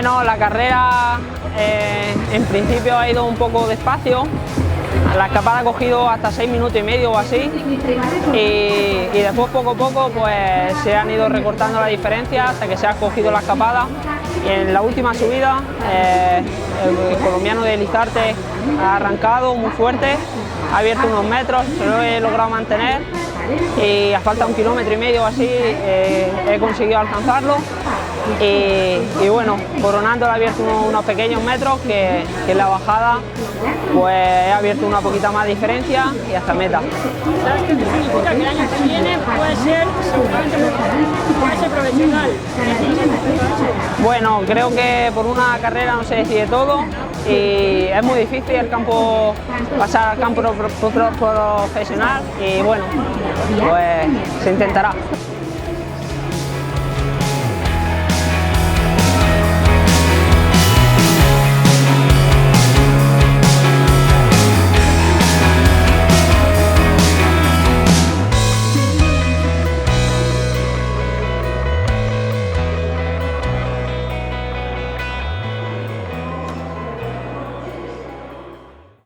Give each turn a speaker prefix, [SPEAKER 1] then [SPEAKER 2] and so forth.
[SPEAKER 1] Bueno, la carrera en principio ha ido un poco despacio. La escapada ha cogido hasta 6 minutos y medio o así y después poco a poco pues se han ido recortando la diferencia hasta que se ha cogido la escapada. Y en la última subida el colombiano de Lizarte ha arrancado muy fuerte, ha abierto unos metros, se lo he logrado mantener y a falta de 1,5 kilómetros o así he conseguido alcanzarlo. Y bueno, coronando he abierto unos pequeños metros que en la bajada pues he abierto una poquita más diferencia y hasta meta.
[SPEAKER 2] ¿Sabes qué significa? Que el año que viene puede ser seguramente profesional.
[SPEAKER 1] Bueno, creo que por una carrera no se decide todo y es muy difícil pasar al campo profesional y bueno, pues se intentará.